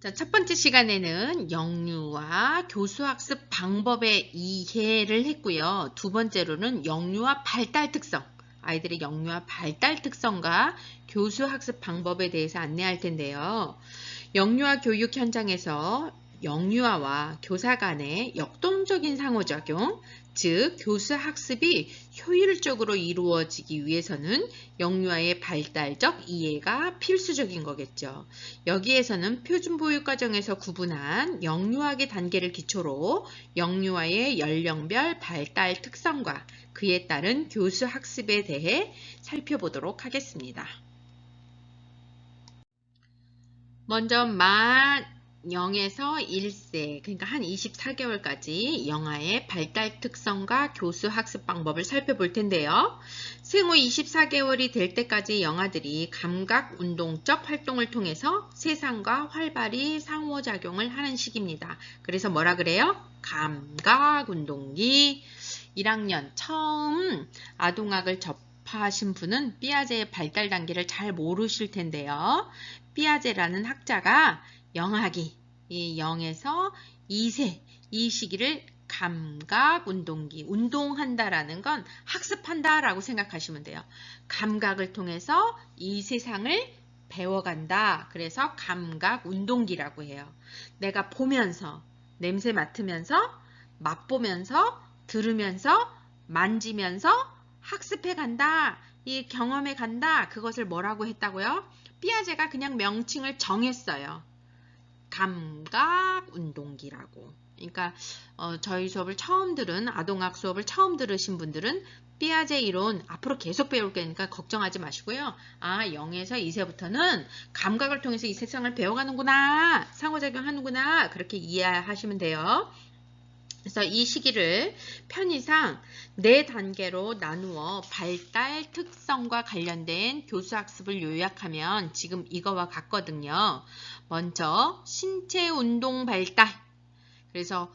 자, 첫 번째 시간에는 영유아 교수학습 방법의 이해를 했고요. 두 번째로는 영유아 발달 특성, 아이들의 영유아 발달 특성과 교수학습 방법에 대해서 안내할 텐데요. 영유아 교육 현장에서 영유아와 교사 간의 역동적인 상호작용, 즉 교수 학습이 효율적으로 이루어지기 위해서는 영유아의 발달적 이해가 필수적인 거겠죠. 여기에서는 표준보육과정에서 구분한 영유아의 단계를 기초로 영유아의 연령별 발달 특성과 그에 따른 교수 학습에 대해 살펴보도록 하겠습니다. 먼저 만 0에서 1세, 그러니까 한 24개월까지 영아의 발달 특성과 교수 학습 방법을 살펴볼 텐데요. 생후 24개월이 될 때까지 영아들이 감각 운동적 활동을 통해서 세상과 활발히 상호작용을 하는 시기입니다. 그래서 뭐라 그래요? 감각 운동기. 1학년 처음 아동학을 접하신 분은 삐아제의 발달 단계를 잘 모르실 텐데요. 삐아제라는 학자가 영아기, 이 0에서 2세, 이 시기를 감각 운동기, 운동한다라는 건 학습한다라고 생각하시면 돼요. 감각을 통해서 이 세상을 배워간다. 그래서 감각 운동기라고 해요. 내가 보면서, 냄새 맡으면서, 맛보면서, 들으면서, 만지면서 학습해 간다. 이 경험해 간다. 그것을 뭐라고 했다고요? 삐아제가 그냥 명칭을 정했어요. 감각 운동기라고. 그러니까 저희 수업을 처음 들은 아동학 수업을 처음 들으신 분들은 삐아제 이론 앞으로 계속 배울 거니까 걱정하지 마시고요. 0에서 2세부터는 감각을 통해서 이 세상을 배워가는구나. 상호작용하는구나. 그렇게 이해하시면 돼요. 그래서 이 시기를 편의상 4단계로 나누어 발달 특성과 관련된 교수학습을 요약하면 지금 이거와 같거든요. 먼저 신체 운동 발달. 그래서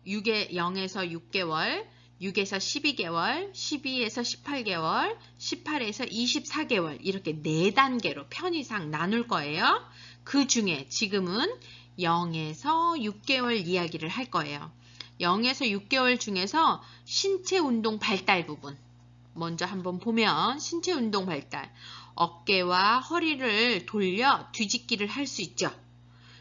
0에서 6개월, 6에서 12개월, 12에서 18개월, 18에서 24개월 이렇게 4단계로 편의상 나눌 거예요. 그 중에 지금은 0에서 6개월 이야기를 할 거예요. 0에서 6개월 중에서 신체 운동 발달 부분 먼저 한번 보면 신체 운동 발달 어깨와 허리를 돌려 뒤집기를 할 수 있죠.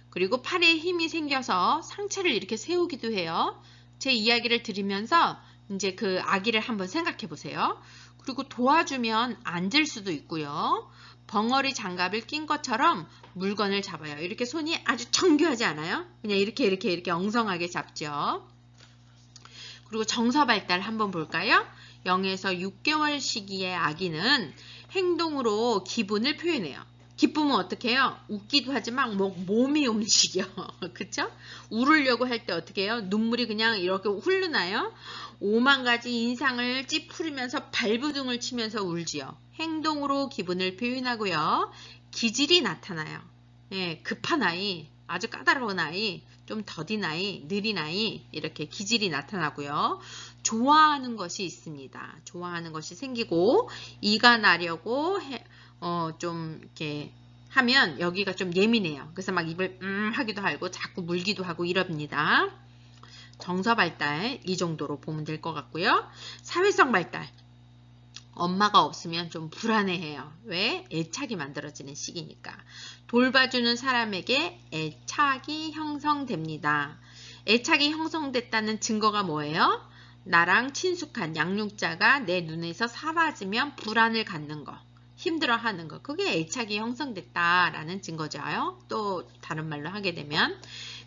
그리고 팔에 힘이 생겨서 상체를 이렇게 세우기도 해요. 제 이야기를 들으면서 이제 그 아기를 한번 생각해 보세요. 그리고 도와주면 앉을 수도 있고요. 벙어리 장갑을 낀 것처럼 물건을 잡아요. 이렇게 손이 아주 정교하지 않아요? 그냥 이렇게 엉성하게 잡죠. 그리고 정서 발달 한번 볼까요? 0에서 6개월 시기의 아기는 행동으로 기분을 표현해요. 기쁘면 어떻게 해요? 웃기도 하지만 몸이 움직여. 그쵸? 울으려고 할 때 어떻게 해요? 눈물이 그냥 이렇게 흐르나요? 5만 가지 인상을 찌푸리면서 발부둥을 치면서 울지요. 행동으로 기분을 표현하고요. 기질이 나타나요. 예, 급한 아이, 아주 까다로운 아이, 좀 더딘 아이, 느린 아이 이렇게 기질이 나타나고요. 좋아하는 것이 있습니다. 좋아하는 것이 생기고 이가 나려고 좀 이렇게 하면 여기가 좀 예민해요. 그래서 막 입을 하기도 하고 자꾸 물기도 하고 이럽니다. 정서 발달 이 정도로 보면 될 것 같고요. 사회성 발달 엄마가 없으면 좀 불안해해요. 왜? 애착이 만들어지는 시기니까. 돌봐주는 사람에게 애착이 형성됩니다. 애착이 형성됐다는 증거가 뭐예요? 나랑 친숙한 양육자가 내 눈에서 사라지면 불안을 갖는 거, 힘들어하는 거. 그게 애착이 형성됐다라는 증거죠. 또 다른 말로 하게 되면.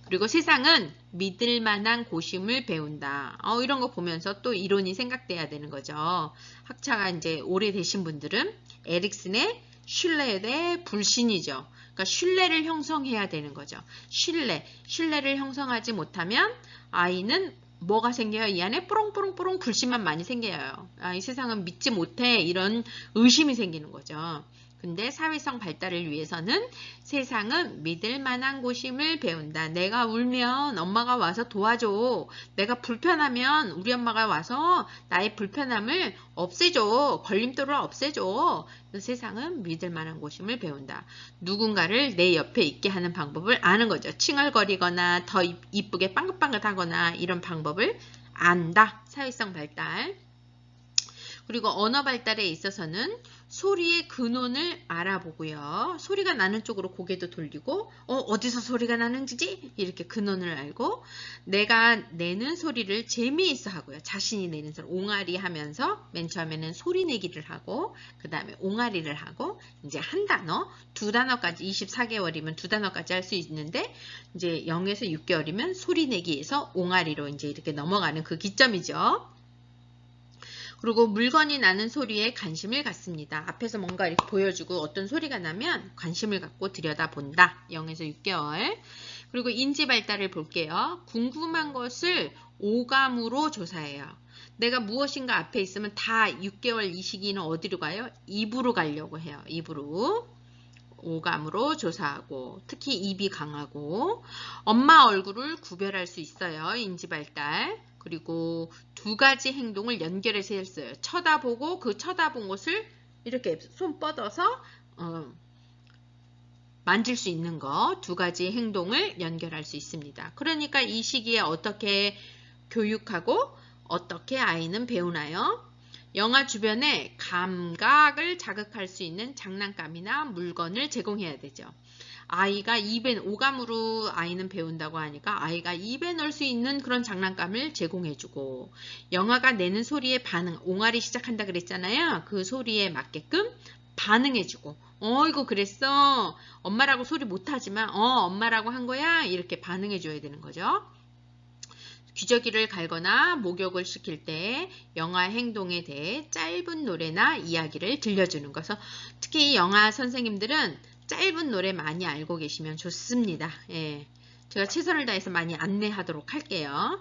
그리고 세상은 믿을 만한 고심을 배운다. 이런 거 보면서 또 이론이 생각돼야 되는 거죠. 학차가 이제 오래되신 분들은 에릭슨의 신뢰에 대해 불신이죠. 그러니까 신뢰를 형성해야 되는 거죠. 신뢰를 형성하지 못하면 아이는 뭐가 생겨요? 이 안에 뽀롱뽀롱뽀롱 불신만 많이 생겨요. 이 세상은 믿지 못해 이런 의심이 생기는 거죠. 근데 사회성 발달을 위해서는 세상은 믿을 만한 곳임을 배운다. 내가 울면 엄마가 와서 도와줘. 내가 불편하면 우리 엄마가 와서 나의 불편함을 없애줘. 걸림돌을 없애줘. 세상은 믿을 만한 곳임을 배운다. 누군가를 내 옆에 있게 하는 방법을 아는 거죠. 칭얼거리거나 더 이쁘게 빵긋빵긋하거나 이런 방법을 안다. 사회성 발달. 그리고 언어 발달에 있어서는 소리의 근원을 알아보고요. 소리가 나는 쪽으로 고개도 돌리고 어디서 소리가 나는지 이렇게 근원을 알고 내가 내는 소리를 재미있어 하고요. 자신이 내는 소리 옹알이 하면서 맨 처음에는 소리 내기를 하고 그 다음에 옹알이를 하고 이제 한 단어, 두 단어까지 24개월이면 두 단어까지 할 수 있는데 이제 0에서 6개월이면 소리 내기에서 옹알이로 이제 이렇게 넘어가는 그 기점이죠. 그리고 물건이 나는 소리에 관심을 갖습니다. 앞에서 뭔가 이렇게 보여주고 어떤 소리가 나면 관심을 갖고 들여다본다. 0에서 6개월. 그리고 인지 발달을 볼게요. 궁금한 것을 오감으로 조사해요. 내가 무엇인가 앞에 있으면 다 6개월 이 시기는 어디로 가요? 입으로 가려고 해요. 입으로. 오감으로 조사하고 특히 입이 강하고 엄마 얼굴을 구별할 수 있어요. 인지 발달. 그리고 두 가지 행동을 연결해서 했어요. 쳐다보고 그 쳐다본 곳을 이렇게 손 뻗어서 만질 수 있는 거 두 가지 행동을 연결할 수 있습니다. 그러니까 이 시기에 어떻게 교육하고 어떻게 아이는 배우나요? 영아 주변에 감각을 자극할 수 있는 장난감이나 물건을 제공해야 되죠. 아이가 입에 오감으로 아이는 배운다고 하니까 아이가 입에 넣을 수 있는 그런 장난감을 제공해주고 영아가 내는 소리에 반응, 옹알이 시작한다 그랬잖아요. 그 소리에 맞게끔 반응해주고 이거 그랬어. 엄마라고 소리 못하지만 엄마라고 한 거야. 이렇게 반응해줘야 되는 거죠. 귀저귀를 갈거나 목욕을 시킬 때 영아 행동에 대해 짧은 노래나 이야기를 들려주는 것. 특히 영아 선생님들은 짧은 노래 많이 알고 계시면 좋습니다. 예. 제가 최선을 다해서 많이 안내하도록 할게요.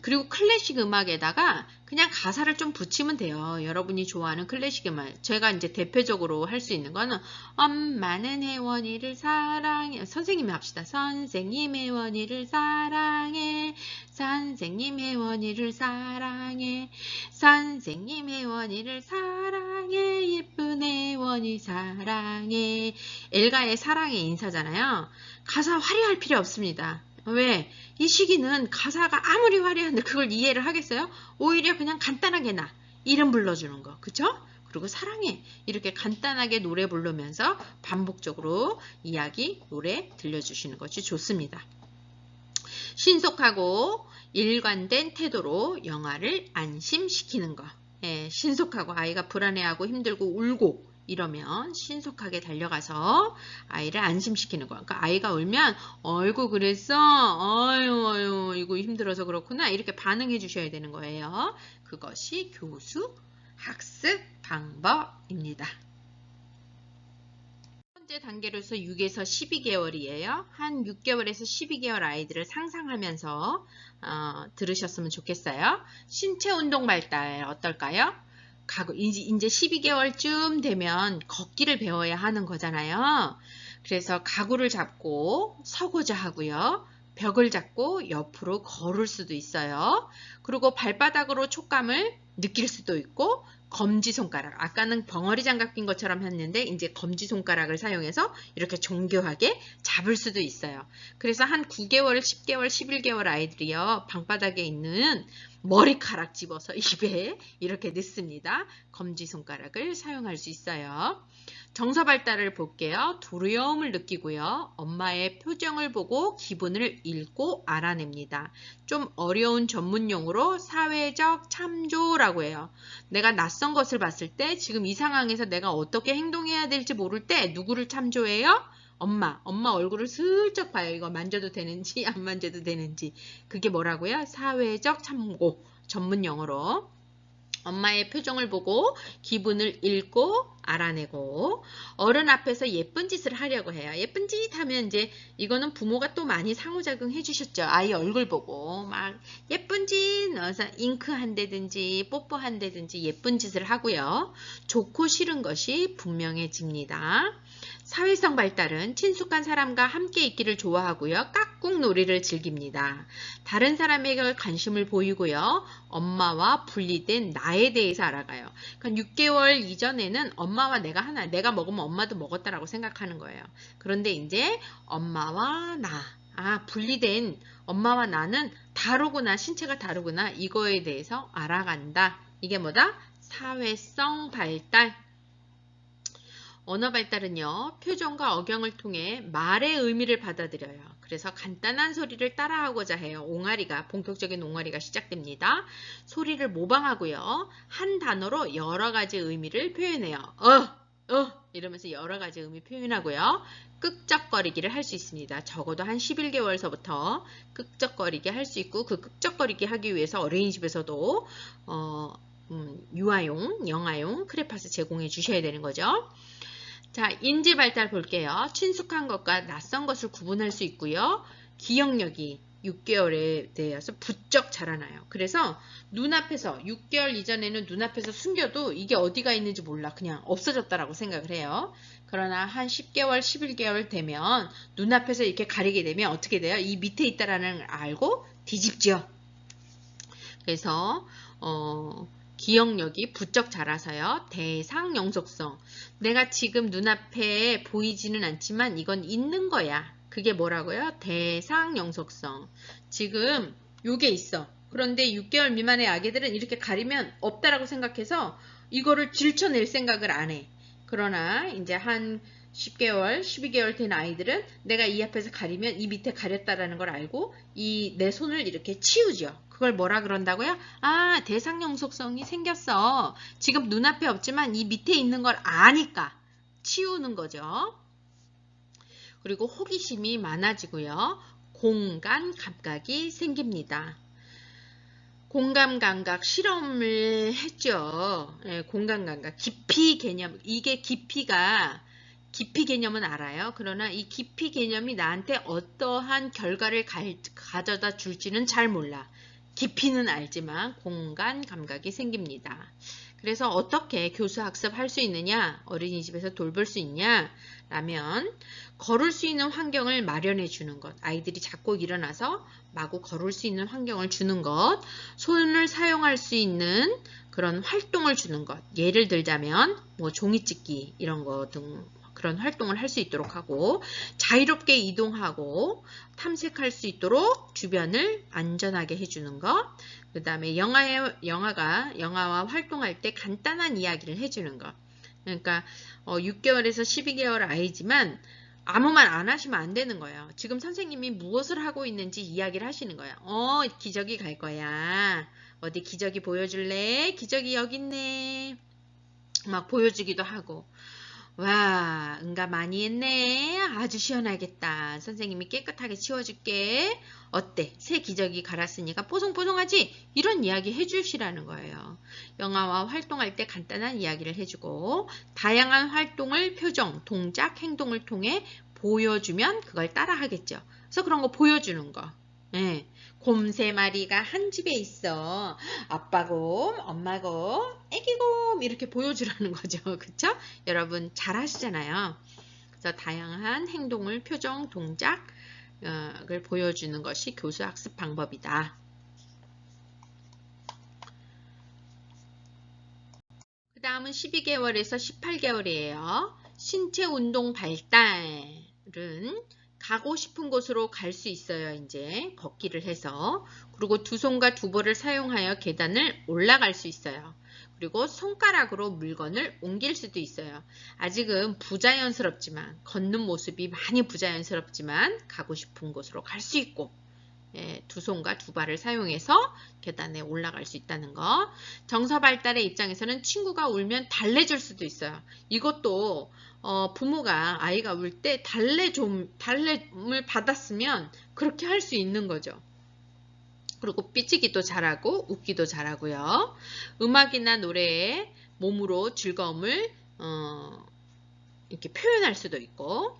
그리고 클래식 음악에다가 그냥 가사를 좀 붙이면 돼요. 여러분이 좋아하는 클래식 음악. 제가 이제 대표적으로 할 수 있는 거는 엄마는 혜원이를 사랑해. 선생님이 합시다. 선생님 혜원이를 사랑해. 선생님 혜원이를 사랑해. 선생님 혜원이를 사랑해. 예쁜 혜원이 사랑해. 엘가의 사랑의 인사잖아요. 가사 화려할 필요 없습니다. 왜? 이 시기는 가사가 아무리 화려한데 그걸 이해를 하겠어요? 오히려 그냥 간단하게 나 이름 불러주는 거. 그쵸? 그리고 사랑해. 이렇게 간단하게 노래 부르면서 반복적으로 이야기, 노래 들려주시는 것이 좋습니다. 신속하고 일관된 태도로 영아를 안심시키는 거. 예, 신속하고 아이가 불안해하고 힘들고 울고 이러면 신속하게 달려가서 아이를 안심시키는 거. 그러니까 아이가 울면 어이구 그랬어? 어유 이거 힘들어서 그렇구나. 이렇게 반응해 주셔야 되는 거예요. 그것이 교수 학습 방법입니다. 첫 번째 단계로서 6에서 12개월이에요. 한 6개월에서 12개월 아이들을 상상하면서 들으셨으면 좋겠어요. 신체 운동 발달 어떨까요? 이제 12개월쯤 되면 걷기를 배워야 하는 거잖아요. 그래서 가구를 잡고 서고자 하고요. 벽을 잡고 옆으로 걸을 수도 있어요. 그리고 발바닥으로 촉감을 느낄 수도 있고 검지손가락, 아까는 벙어리 장갑 낀 것처럼 했는데 이제 검지손가락을 사용해서 이렇게 정교하게 잡을 수도 있어요. 그래서 한 9개월, 10개월, 11개월 아이들이요. 방바닥에 있는 머리카락 집어서 입에 이렇게 넣습니다. 검지손가락을 사용할 수 있어요. 정서 발달을 볼게요. 두려움을 느끼고요. 엄마의 표정을 보고 기분을 읽고 알아냅니다. 좀 어려운 전문 용어로 사회적 참조라고 해요. 내가 낯선 것을 봤을 때 지금 이 상황에서 내가 어떻게 행동해야 될지 모를 때 누구를 참조해요? 엄마 얼굴을 슬쩍 봐요. 이거 만져도 되는지 안 만져도 되는지. 그게 뭐라고요? 사회적 참고 전문 용어로. 엄마의 표정을 보고 기분을 읽고 알아내고 어른 앞에서 예쁜 짓을 하려고 해요. 예쁜 짓 하면 이제 이거는 부모가 또 많이 상호작용 해주셨죠. 아이 얼굴 보고 막 예쁜 짓 넣어서 잉크 한다든지 뽀뽀 한다든지 예쁜 짓을 하고요. 좋고 싫은 것이 분명해집니다. 사회성 발달은 친숙한 사람과 함께 있기를 좋아하고요. 깍꿍놀이를 즐깁니다. 다른 사람에게 관심을 보이고요. 엄마와 분리된 나에 대해서 알아가요. 그러니까 6개월 이전에는 엄마와 내가 먹으면 엄마도 먹었다라고 생각하는 거예요. 그런데 이제 엄마와 분리된 엄마와 나는 다르구나, 신체가 다르구나, 이거에 대해서 알아간다. 이게 뭐다? 사회성 발달. 언어 발달은요, 표정과 억양을 통해 말의 의미를 받아들여요. 그래서 간단한 소리를 따라하고자 해요. 본격적인 옹알이가 시작됩니다. 소리를 모방하고요. 한 단어로 여러 가지 의미를 표현해요. 이러면서 여러 가지 의미 표현하고요. 끄적거리기를 할 수 있습니다. 적어도 한 11개월서부터 끄적거리기 할 수 있고, 그 끄적거리기 하기 위해서 어린이집에서도 유아용, 영아용 크레파스 제공해 주셔야 되는 거죠. 자, 인지 발달 볼게요. 친숙한 것과 낯선 것을 구분할 수 있고요. 기억력이 6개월에 대해서 부쩍 자라나요. 그래서 눈앞에서 6개월 이전에는 눈앞에서 숨겨도 이게 어디가 있는지 몰라. 그냥 없어졌다라고 생각을 해요. 그러나 한 10개월, 11개월 되면 눈앞에서 이렇게 가리게 되면 어떻게 돼요? 이 밑에 있다라는 걸 알고 뒤집죠. 그래서 기억력이 부쩍 자라서요. 대상 영속성. 내가 지금 눈앞에 보이지는 않지만 이건 있는 거야. 그게 뭐라고요? 대상 영속성. 지금 요게 있어. 그런데 6개월 미만의 아기들은 이렇게 가리면 없다라고 생각해서 이거를 들춰낼 생각을 안 해. 그러나 이제 한 10개월, 12개월 된 아이들은 내가 이 앞에서 가리면 이 밑에 가렸다라는 걸 알고 내 손을 이렇게 치우죠. 그걸 뭐라 그런다고요? 대상 영속성이 생겼어. 지금 눈앞에 없지만 이 밑에 있는 걸 아니까 치우는 거죠. 그리고 호기심이 많아지고요. 공간 감각이 생깁니다. 공감 감각 실험을 했죠. 공감 감각, 깊이 개념. 이게 깊이 개념은 알아요. 그러나 이 깊이 개념이 나한테 어떠한 결과를 가져다 줄지는 잘 몰라. 깊이는 알지만 공간 감각이 생깁니다. 그래서 어떻게 교수학습 할 수 있느냐? 어린이집에서 돌볼 수 있냐? 라면 걸을 수 있는 환경을 마련해 주는 것. 아이들이 자꾸 일어나서 마구 걸을 수 있는 환경을 주는 것. 손을 사용할 수 있는 그런 활동을 주는 것. 예를 들자면 종이찍기 이런 거 등 그런 활동을 할 수 있도록 하고 자유롭게 이동하고 탐색할 수 있도록 주변을 안전하게 해주는 것. 그 다음에 영화와 활동할 때 간단한 이야기를 해주는 것. 그러니까 6개월에서 12개월 아이지만 아무 말 안 하시면 안 되는 거예요. 지금 선생님이 무엇을 하고 있는지 이야기를 하시는 거예요. 기저귀 갈 거야. 어디 기저귀 보여줄래? 기저귀 여기 있네. 막 보여주기도 하고. 와, 응가 많이 했네. 아주 시원하겠다. 선생님이 깨끗하게 치워줄게. 어때? 새 기저귀 갈았으니까 뽀송뽀송하지? 이런 이야기 해주시라는 거예요. 영아와 활동할 때 간단한 이야기를 해주고 다양한 활동을 표정, 동작, 행동을 통해 보여주면 그걸 따라 하겠죠. 그래서 그런 거 보여주는 거. 네. 곰 3마리가 한 집에 있어. 아빠 곰, 엄마 곰, 애기 곰 이렇게 보여주라는 거죠. 그쵸? 여러분 잘 하시잖아요. 그래서 다양한 행동을 표정, 동작을 보여주는 것이 교수 학습 방법이다. 그 다음은 12개월에서 18개월이에요. 신체 운동 발달은 가고 싶은 곳으로 갈 수 있어요. 이제 걷기를 해서. 그리고 두 손과 두 볼을 사용하여 계단을 올라갈 수 있어요. 그리고 손가락으로 물건을 옮길 수도 있어요. 아직은 부자연스럽지만 걷는 모습이 많이 부자연스럽지만 가고 싶은 곳으로 갈 수 있고 두 손과 두 발을 사용해서 계단에 올라갈 수 있다는 거. 정서 발달의 입장에서는 친구가 울면 달래줄 수도 있어요. 이것도 부모가 아이가 울 때 달래움을 받았으면 그렇게 할 수 있는 거죠. 그리고 삐치기도 잘하고 웃기도 잘하고요. 음악이나 노래에 몸으로 즐거움을 이렇게 표현할 수도 있고,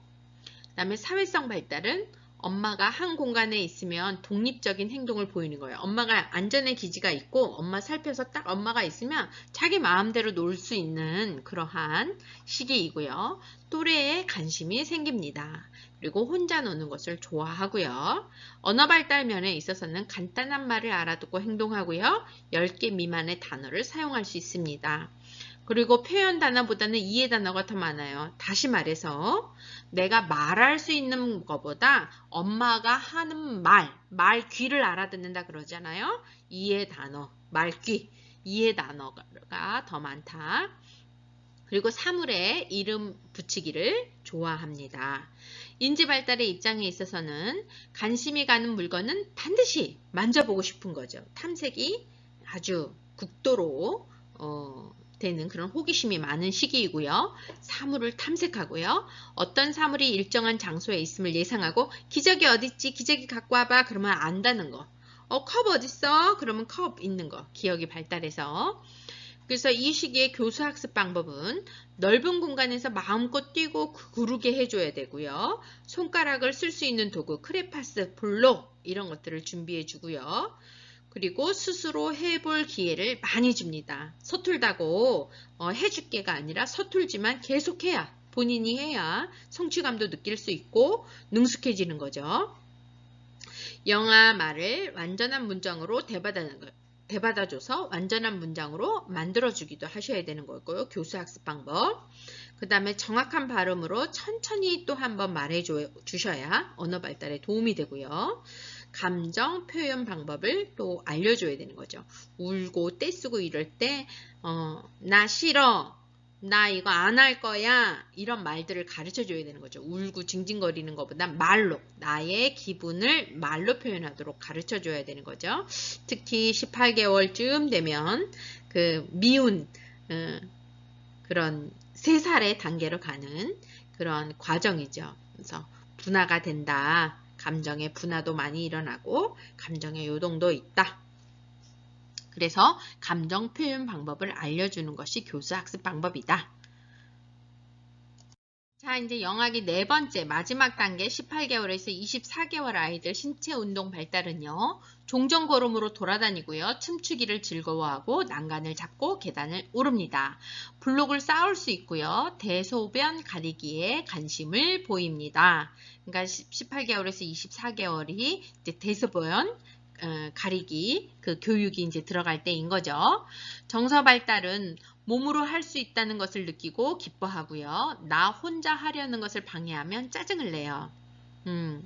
그 다음에 사회성 발달은 엄마가 한 공간에 있으면 독립적인 행동을 보이는 거예요. 엄마가 안전의 기지가 있고 엄마 살펴서 딱 엄마가 있으면 자기 마음대로 놀 수 있는 그러한 시기이고요. 또래에 관심이 생깁니다. 그리고 혼자 노는 것을 좋아하고요. 언어 발달 면에 있어서는 간단한 말을 알아듣고 행동하고요. 10개 미만의 단어를 사용할 수 있습니다. 그리고 표현 단어보다는 이해 단어가 더 많아요. 다시 말해서 내가 말할 수 있는 것보다 엄마가 하는 말 귀를 알아듣는다 그러잖아요. 이해 단어, 말귀, 이해 단어가 더 많다. 그리고 사물에 이름 붙이기를 좋아합니다. 인지 발달의 입장에 있어서는 관심이 가는 물건은 반드시 만져보고 싶은 거죠. 탐색이 아주 극도로 되는 그런 호기심이 많은 시기이고요. 사물을 탐색하고요. 어떤 사물이 일정한 장소에 있음을 예상하고 기저귀 어딨지? 기저귀 갖고 와봐. 그러면 안다는 거. 컵 어딨어? 그러면 컵 있는 거. 기억이 발달해서. 그래서 이 시기의 교수학습 방법은 넓은 공간에서 마음껏 뛰고 구르게 해줘야 되고요. 손가락을 쓸 수 있는 도구, 크레파스, 블록 이런 것들을 준비해 주고요. 그리고 스스로 해볼 기회를 많이 줍니다. 서툴다고 해줄게가 아니라 서툴지만 계속해야, 본인이 해야 성취감도 느낄 수 있고 능숙해지는 거죠. 영아 말을 완전한 문장으로 대받아줘서 완전한 문장으로 만들어주기도 하셔야 되는 거고요. 교수학습 방법. 그 다음에 정확한 발음으로 천천히 또 한번 말해주셔야 언어 발달에 도움이 되고요. 감정 표현 방법을 또 알려줘야 되는 거죠. 울고 떼쓰고 이럴 때 나 싫어, 나 이거 안 할 거야 이런 말들을 가르쳐 줘야 되는 거죠. 울고 징징거리는 것보다 말로 나의 기분을 말로 표현하도록 가르쳐 줘야 되는 거죠. 특히 18개월쯤 되면 그 미운 그런 3살의 단계로 가는 그런 과정이죠. 그래서 분화가 된다. 감정의 분화도 많이 일어나고 감정의 요동도 있다. 그래서 감정 표현 방법을 알려주는 것이 교수학습 방법이다. 자, 이제 영아기 4번째 마지막 단계 18개월에서 24개월 아이들 신체 운동 발달은요. 종종 걸음으로 돌아다니고요. 춤추기를 즐거워하고 난간을 잡고 계단을 오릅니다. 블록을 쌓을 수 있고요. 대소변 가리기에 관심을 보입니다. 그러니까 18개월에서 24개월이 이제 대소변 가리기 그 교육이 이제 들어갈 때인 거죠. 정서 발달은 몸으로 할 수 있다는 것을 느끼고 기뻐하고요. 나 혼자 하려는 것을 방해하면 짜증을 내요.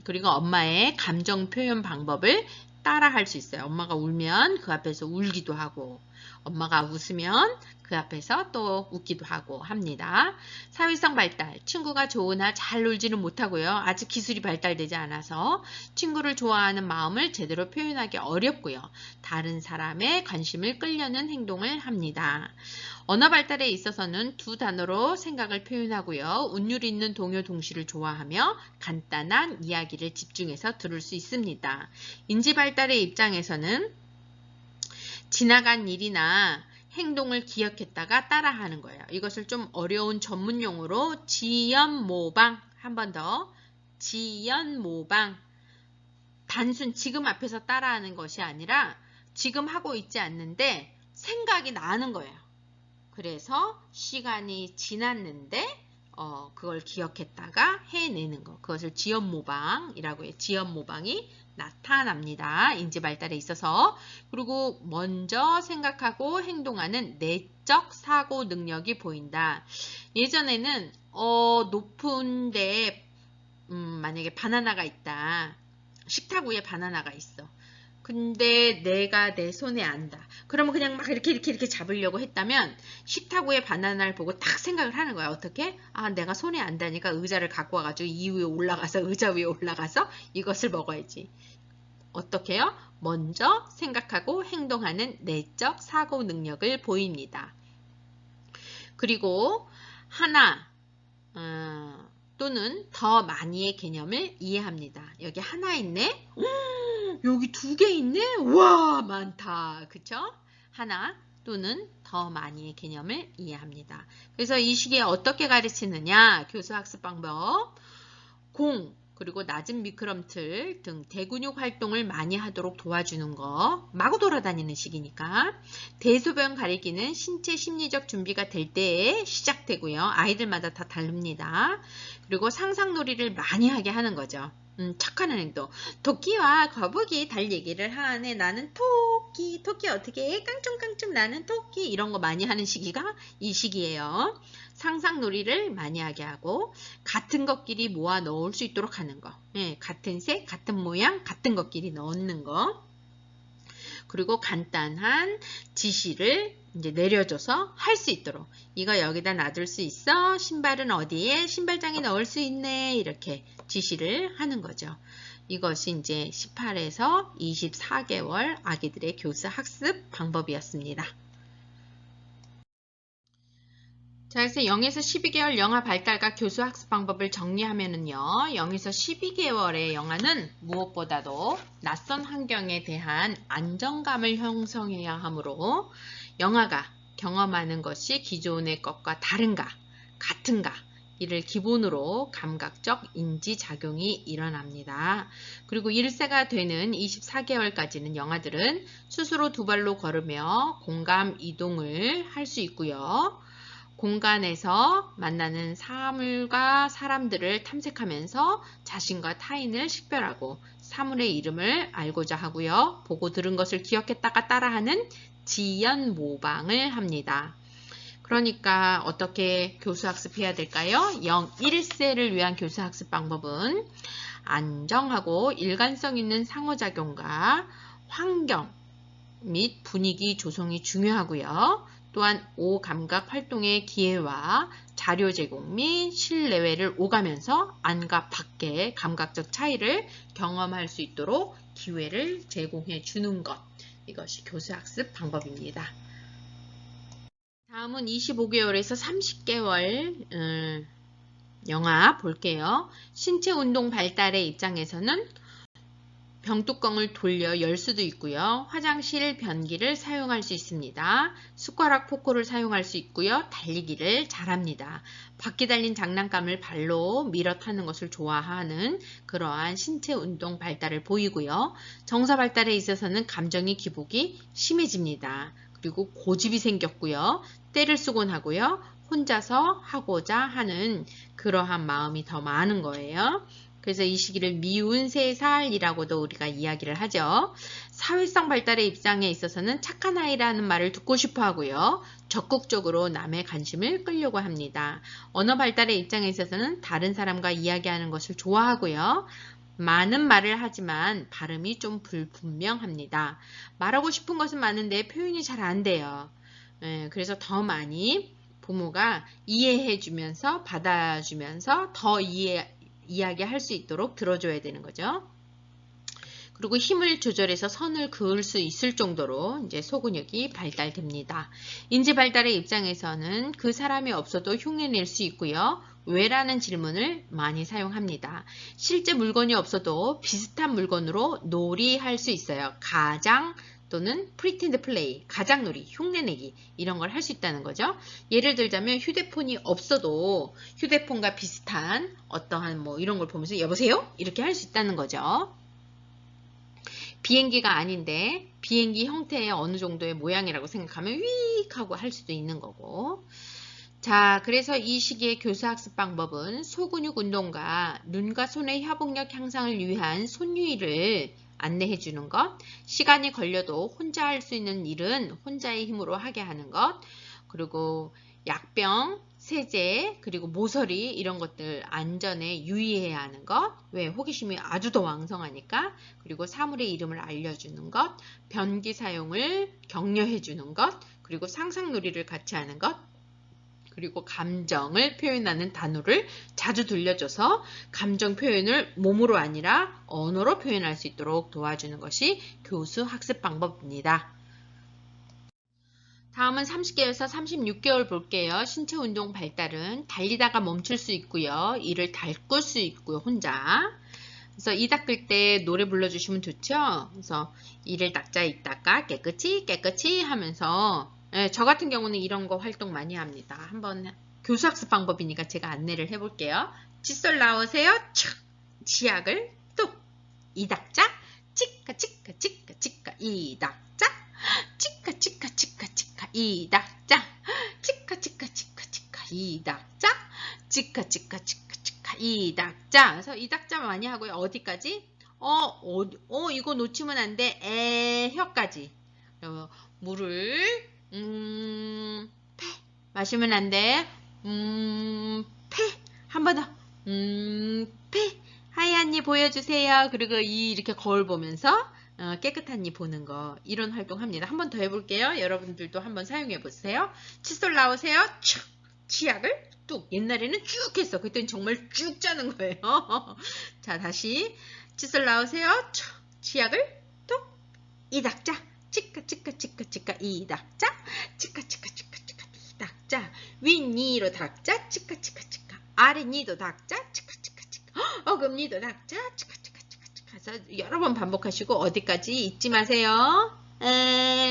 그리고 엄마의 감정 표현 방법을 따라 할 수 있어요. 엄마가 울면 그 앞에서 울기도 하고 엄마가 웃으면 그 앞에서 또 웃기도 하고 합니다. 사회성 발달, 친구가 좋으나 잘 놀지는 못하고요. 아직 기술이 발달되지 않아서 친구를 좋아하는 마음을 제대로 표현하기 어렵고요. 다른 사람의 관심을 끌려는 행동을 합니다. 언어 발달에 있어서는 2단어로 생각을 표현하고요. 운율 있는 동요 동시를 좋아하며 간단한 이야기를 집중해서 들을 수 있습니다. 인지 발달의 입장에서는 지나간 일이나 행동을 기억했다가 따라하는 거예요. 이것을 좀 어려운 전문 용어로 지연모방, 한 번 더 지연모방. 단순 지금 앞에서 따라하는 것이 아니라 지금 하고 있지 않는데 생각이 나는 거예요. 그래서 시간이 지났는데 그걸 기억했다가 해내는 거. 그것을 지연모방이라고 해요. 지연모방이 나타납니다. 인지 발달에 있어서. 그리고 먼저 생각하고 행동하는 내적 사고 능력이 보인다. 예전에는 높은 데 만약에 바나나가 있다. 식탁 위에 바나나가 있어. 근데 내가 내 손에 안다. 그러면 그냥 막 이렇게 잡으려고 했다면 식탁 위에 바나나를 보고 딱 생각을 하는 거야. 어떻게? 아, 내가 손에 안다니까 의자를 갖고 와가지고 이 위에 올라가서 의자 위에 올라가서 이것을 먹어야지. 어떻게 해요? 먼저 생각하고 행동하는 내적 사고 능력을 보입니다. 그리고 하나 또는 더 많이의 개념을 이해합니다. 여기 하나 있네? 여기 2개 있네? 와, 많다. 그쵸? 하나 또는 더 많이의 개념을 이해합니다. 그래서 이 시기에 어떻게 가르치느냐? 교수학습 방법. 그리고 낮은 미끄럼틀 등 대근육 활동을 많이 하도록 도와주는 거. 마구 돌아다니는 시기니까. 대소변 가리기는 신체 심리적 준비가 될 때에 시작되고요. 아이들마다 다 다릅니다. 그리고 상상놀이를 많이 하게 하는 거죠. 착한 행동. 토끼와 거북이 달리기를 하네. 나는 토끼 어떻게 해? 깡충깡충 나는 토끼. 이런 거 많이 하는 시기가 이 시기예요. 상상놀이를 많이 하게 하고 같은 것끼리 모아 넣을 수 있도록 하는 거. 같은 색, 같은 모양, 같은 것끼리 넣는 거. 그리고 간단한 지시를 이제 내려줘서 할 수 있도록. 이거 여기다 놔둘 수 있어? 신발은 어디에? 신발장에 넣을 수 있네. 이렇게 지시를 하는 거죠. 이것이 이제 18에서 24개월 아기들의 교수 학습 방법이었습니다. 자, 그래서 0에서 12개월 영아 발달과 교수 학습 방법을 정리하면은요. 0에서 12개월의 영아는 무엇보다도 낯선 환경에 대한 안정감을 형성해야 하므로 영아가 경험하는 것이 기존의 것과 다른가, 같은가 이를 기본으로 감각적 인지작용이 일어납니다. 그리고 1세가 되는 24개월까지는 영아들은 스스로 두 발로 걸으며 공감 이동을 할 수 있고요. 공간에서 만나는 사물과 사람들을 탐색하면서 자신과 타인을 식별하고 사물의 이름을 알고자 하고요. 보고 들은 것을 기억했다가 따라하는 지연 모방을 합니다. 그러니까 어떻게 교수학습해야 될까요? 0, 1세를 위한 교수학습 방법은 안정하고 일관성 있는 상호작용과 환경 및 분위기 조성이 중요하고요. 또한 5 감각 활동의 기회와 자료 제공 및 실내외를 오가면서 안과 밖의 감각적 차이를 경험할 수 있도록 기회를 제공해 주는 것. 이것이 교수학습 방법입니다. 다음은 25개월에서 30개월 영아 볼게요. 신체 운동 발달의 입장에서는 병뚜껑을 돌려 열 수도 있고요. 화장실 변기를 사용할 수 있습니다. 숟가락 포크를 사용할 수 있고요. 달리기를 잘합니다. 바퀴 달린 장난감을 발로 밀어 타는 것을 좋아하는 그러한 신체 운동 발달을 보이고요. 정서 발달에 있어서는 감정의 기복이 심해집니다. 그리고 고집이 생겼고요. 때를 쓰곤 하고요. 혼자서 하고자 하는 그러한 마음이 더 많은 거예요. 그래서 이 시기를 미운 3살이라고도 우리가 이야기를 하죠. 사회성 발달의 입장에 있어서는 착한 아이라는 말을 듣고 싶어 하고요. 적극적으로 남의 관심을 끌려고 합니다. 언어 발달의 입장에 있어서는 다른 사람과 이야기하는 것을 좋아하고요. 많은 말을 하지만 발음이 좀 불분명합니다. 말하고 싶은 것은 많은데 표현이 잘 안 돼요. 그래서 더 많이 부모가 이해해주면서 받아주면서 더 이야기할 수 있도록 들어줘야 되는 거죠. 그리고 힘을 조절해서 선을 그을 수 있을 정도로 이제 소근육이 발달됩니다. 인지 발달의 입장에서는 그 사람이 없어도 흉내낼 수 있고요. 왜라는 질문을 많이 사용합니다. 실제 물건이 없어도 비슷한 물건으로 놀이할 수 있어요. 가장 또는 pretend play, 가장놀이, 흉내내기 이런 걸 할 수 있다는 거죠. 예를 들자면 휴대폰이 없어도 휴대폰과 비슷한 어떠한 뭐 이런 걸 보면서 여보세요? 이렇게 할 수 있다는 거죠. 비행기가 아닌데 비행기 형태의 어느 정도의 모양이라고 생각하면 윅 하고 할 수도 있는 거고. 자, 그래서 이 시기의 교수학습 방법은 소근육 운동과 눈과 손의 협응력 향상을 위한 손유희를 안내해 주는 것, 시간이 걸려도 혼자 할 수 있는 일은 혼자의 힘으로 하게 하는 것, 그리고 약병, 세제, 그리고 모서리 이런 것들 안전에 유의해야 하는 것, 왜 호기심이 아주 더 왕성하니까, 그리고 사물의 이름을 알려주는 것, 변기 사용을 격려해 주는 것, 그리고 상상놀이를 같이 하는 것, 그리고 감정을 표현하는 단어를 자주 들려줘서 감정 표현을 몸으로 아니라 언어로 표현할 수 있도록 도와주는 것이 교수 학습 방법입니다. 다음은 30개월에서 36개월 볼게요. 신체 운동 발달은 달리다가 멈출 수 있고요. 이를 닦을 수 있고요. 혼자. 그래서 이 닦을 때 노래 불러주시면 좋죠. 그래서 이를 닦자 있다가 깨끗이 하면서 예, 저 같은 경우는 이런 거 활동 많이 합니다. 한번 교수학습 방법이니까 제가 안내를 해볼게요. 칫솔 나오세요. 촥! 치약을 뚝! 이닥자 치카 치카 치카 치카 이닥자 치카 치카 치카 치카 이닥자 치카 치카 치카 치카 이닥자 치카 치카 치카 치카 이닥자. 그래서 이닥자 많이 하고요. 어디까지? 이거 놓치면 안 돼. 혀까지. 물을 패. 마시면 안 돼. 패. 한 번 더. 패. 하얀 이 보여주세요. 그리고 이렇게 거울 보면서 깨끗한 이 보는 거. 이런 활동 합니다. 한 번 더 해볼게요. 여러분들도 한번 사용해 보세요. 칫솔 나오세요. 촥. 치약을 뚝. 옛날에는 쭉 했어. 그때는 정말 쭉 짜는 거예요. 자, 다시 칫솔 나오세요. 촥. 치약을 뚝. 이닥자. 치카 치카 치카 치카 이닥자. 치카 치카 치카 치카 이닥자. 윗니로 닥자. 치카 치카 치카. 아랫니도 닥자. 치카 치카 치카. 어금니도 닥자. 치카 치카 치카 치카. 그래서 여러 번 반복하시고 어디까지 잊지 마세요.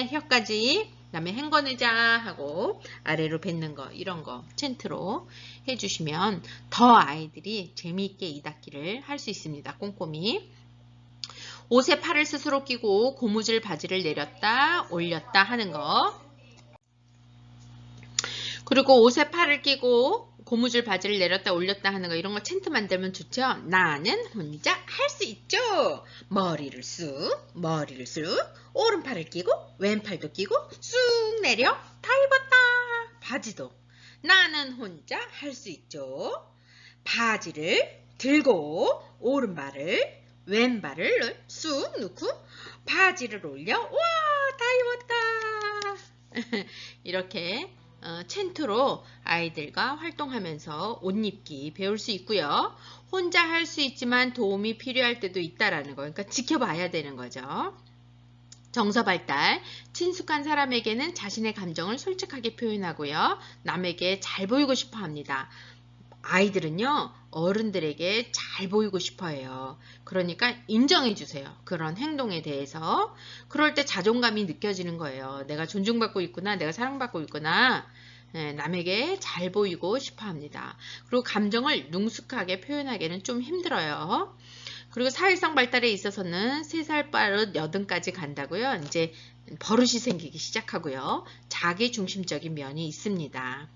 혀까지. 그다음에 헹궈내자 하고 아래로 뱉는 거 이런 거 챈트로 해주시면 더 아이들이 재미있게 이닦기를 할 수 있습니다. 꼼꼼히. 옷에 팔을 스스로 끼고 고무줄 바지를 내렸다 올렸다 하는 거. 그리고 옷에 팔을 끼고 고무줄 바지를 내렸다 올렸다 하는 거 이런 거 챈트 만들면 좋죠. 나는 혼자 할 수 있죠. 머리를 쑥 오른팔을 끼고 왼팔도 끼고 쑥 내려 다 입었다. 바지도 나는 혼자 할 수 있죠. 바지를 들고 오른발을 왼발을 쑥 넣고 바지를 올려 와 다 입었다. 이렇게 챈트로 아이들과 활동하면서 옷 입기 배울 수 있고요. 혼자 할 수 있지만 도움이 필요할 때도 있다라는 거. 그러니까 지켜봐야 되는 거죠. 정서 발달, 친숙한 사람에게는 자신의 감정을 솔직하게 표현하고요. 남에게 잘 보이고 싶어 합니다. 아이들은요, 어른들에게 잘 보이고 싶어 해요. 그러니까 인정해 주세요. 그런 행동에 대해서. 그럴 때 자존감이 느껴지는 거예요. 내가 존중받고 있구나, 내가 사랑받고 있구나. 남에게 잘 보이고 싶어 합니다. 그리고 감정을 능숙하게 표현하기는 좀 힘들어요. 그리고 사회성 발달에 있어서는 3살 빠른 8까지 간다고요. 이제 버릇이 생기기 시작하고요. 자기 중심적인 면이 있습니다.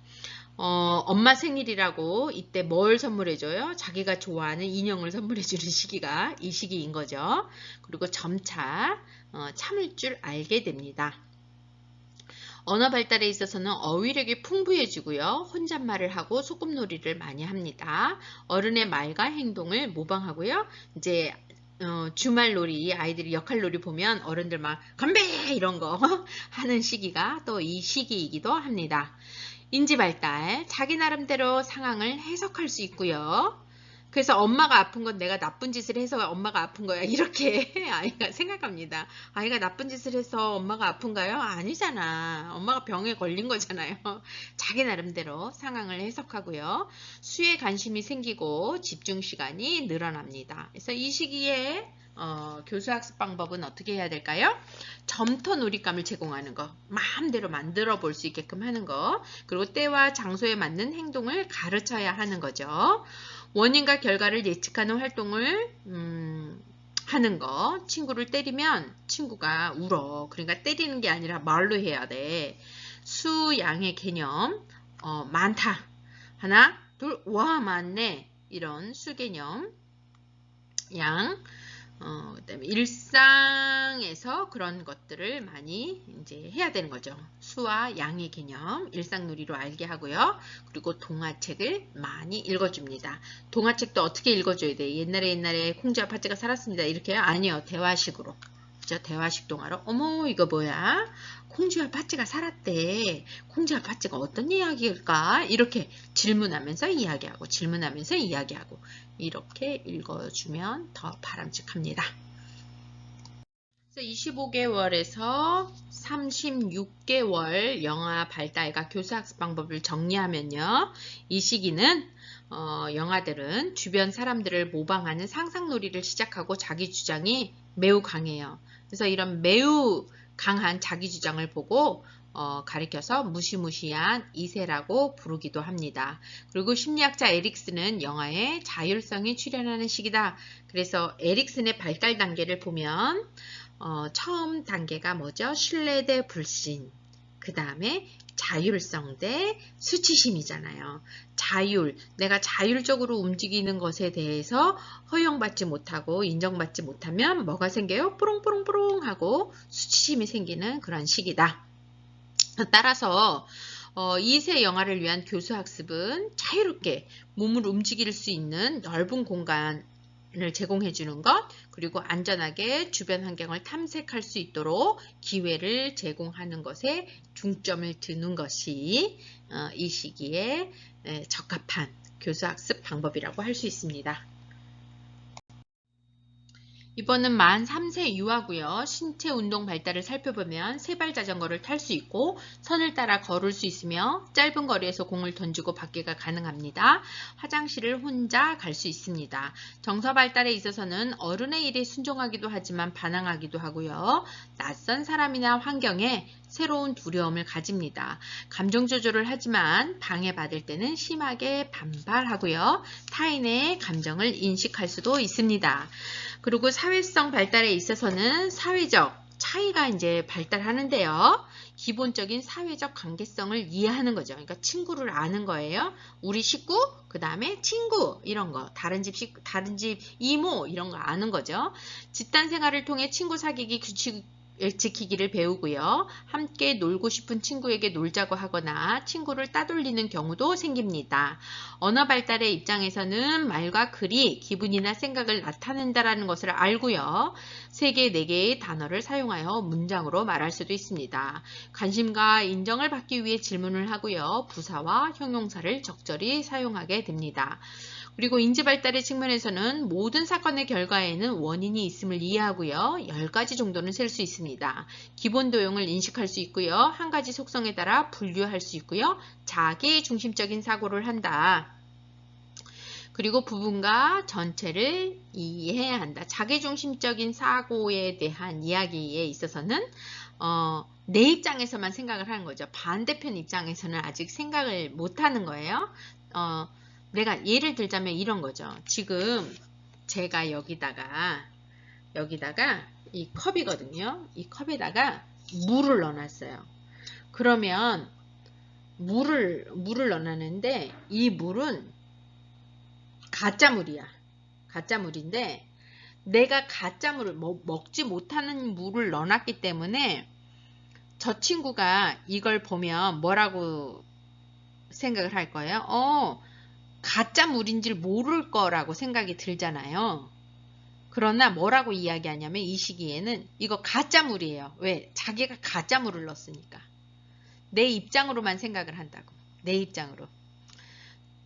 엄마 생일이라고 이때 뭘 선물해줘요? 자기가 좋아하는 인형을 선물해주는 시기가 이 시기인 거죠. 그리고 점차 참을 줄 알게 됩니다. 언어 발달에 있어서는 어휘력이 풍부해지고요. 혼잣말을 하고 소꿉놀이를 많이 합니다. 어른의 말과 행동을 모방하고요. 이제 주말놀이, 아이들이 역할놀이 보면 어른들 막 건배 이런 거 하는 시기가 또 이 시기이기도 합니다. 인지 발달, 자기 나름대로 상황을 해석할 수 있고요. 그래서 엄마가 아픈 건 내가 나쁜 짓을 해서 엄마가 아픈 거야. 이렇게 아이가 생각합니다. 아이가 나쁜 짓을 해서 엄마가 아픈가요? 아니잖아. 엄마가 병에 걸린 거잖아요. 자기 나름대로 상황을 해석하고요. 수에 관심이 생기고 집중 시간이 늘어납니다. 그래서 이 시기에 교수학습 방법은 어떻게 해야 될까요? 점토 놀잇감을 제공하는 거, 마음대로 만들어 볼 수 있게끔 하는 거, 그리고 때와 장소에 맞는 행동을 가르쳐야 하는 거죠. 원인과 결과를 예측하는 활동을 하는 거. 친구를 때리면 친구가 울어. 그러니까 때리는 게 아니라 말로 해야 돼. 수, 양의 개념. 많다. 하나, 둘, 와, 많네. 이런 수 개념. 양. 그다음에 일상에서 그런 것들을 많이 이제 해야 되는 거죠. 수와 양의 개념, 일상놀이로 알게 하고요. 그리고 동화책을 많이 읽어줍니다. 동화책도 어떻게 읽어줘야 돼? 옛날에 콩쥐와 팥쥐가 살았습니다. 이렇게요? 아니요. 대화식으로. 그죠? 대화식 동화로. 어머, 이거 뭐야? 콩쥐와 팥쥐가 살았대. 콩쥐와 팥쥐가 어떤 이야기일까? 이렇게 질문하면서 이야기하고 질문하면서 이야기하고 이렇게 읽어주면 더 바람직합니다. 25개월에서 36개월 영아 발달과 교수학습 방법을 정리하면요. 이 시기는 영아들은 주변 사람들을 모방하는 상상놀이를 시작하고 자기 주장이 매우 강해요. 그래서 이런 매우 강한 자기 주장을 보고 가리켜서 무시무시한 이세라고 부르기도 합니다. 그리고 심리학자 에릭슨은 영아의 자율성이 출현하는 시기다. 그래서 에릭슨의 발달 단계를 보면 처음 단계가 뭐죠? 신뢰 대 불신. 그 다음에 자율성 대 수치심이잖아요. 자율, 내가 자율적으로 움직이는 것에 대해서 허용받지 못하고 인정받지 못하면 뭐가 생겨요? 뽀롱뽀롱뽀롱 하고 수치심이 생기는 그런 시기다. 따라서 2세 영아를 위한 교수학습은 자유롭게 몸을 움직일 수 있는 넓은 공간을 제공해 주는 것, 그리고 안전하게 주변 환경을 탐색할 수 있도록 기회를 제공하는 것에 중점을 두는 것이 이 시기에 적합한 교수학습 방법이라고 할 수 있습니다. 이번은 만 3세 유아고요. 신체 운동 발달을 살펴보면 세발 자전거를 탈 수 있고 선을 따라 걸을 수 있으며 짧은 거리에서 공을 던지고 받기가 가능합니다. 화장실을 혼자 갈 수 있습니다. 정서 발달에 있어서는 어른의 일에 순종하기도 하지만 반항하기도 하고요. 낯선 사람이나 환경에 새로운 두려움을 가집니다. 감정 조절을 하지만 방해받을 때는 심하게 반발하고요. 타인의 감정을 인식할 수도 있습니다. 그리고 사회성 발달에 있어서는 사회적 차이가 이제 발달하는데요. 기본적인 사회적 관계성을 이해하는 거죠. 그러니까 친구를 아는 거예요. 우리 식구, 그 다음에 친구 이런 거, 다른 집 식구, 다른 집 이모 이런 거 아는 거죠. 집단 생활을 통해 친구 사귀기 규칙 지키기를 배우고요. 함께 놀고 싶은 친구에게 놀자고 하거나 친구를 따돌리는 경우도 생깁니다. 언어 발달의 입장에서는 말과 글이 기분이나 생각을 나타낸다는 것을 알고요. 3개, 4개의 단어를 사용하여 문장으로 말할 수도 있습니다. 관심과 인정을 받기 위해 질문을 하고요. 부사와 형용사를 적절히 사용하게 됩니다. 그리고 인지 발달의 측면에서는 모든 사건의 결과에는 원인이 있음을 이해하고요. 10가지 정도는 셀 수 있습니다. 기본 도형을 인식할 수 있고요. 한 가지 속성에 따라 분류할 수 있고요. 자기 중심적인 사고를 한다. 그리고 부분과 전체를 이해해야 한다. 자기중심적인 사고에 대한 이야기에 있어서는 내 입장에서만 생각을 하는 거죠. 반대편 입장에서는 아직 생각을 못하는 거예요. 내가 예를 들자면 이런 거죠. 지금 제가 여기다가 이 컵이거든요. 이 컵에다가 물을 넣어놨어요. 그러면 물을 넣어놨는데 이 물은 가짜물이야. 가짜물인데 내가 가짜물을 먹지 못하는 물을 넣어놨기 때문에 저 친구가 이걸 보면 뭐라고 생각을 할 거예요? 가짜물인 줄 모를 거라고 생각이 들잖아요. 그러나 뭐라고 이야기하냐면 이 시기에는 이거 가짜물이에요. 왜? 자기가 가짜물을 넣었으니까. 내 입장으로만 생각을 한다고. 내 입장으로.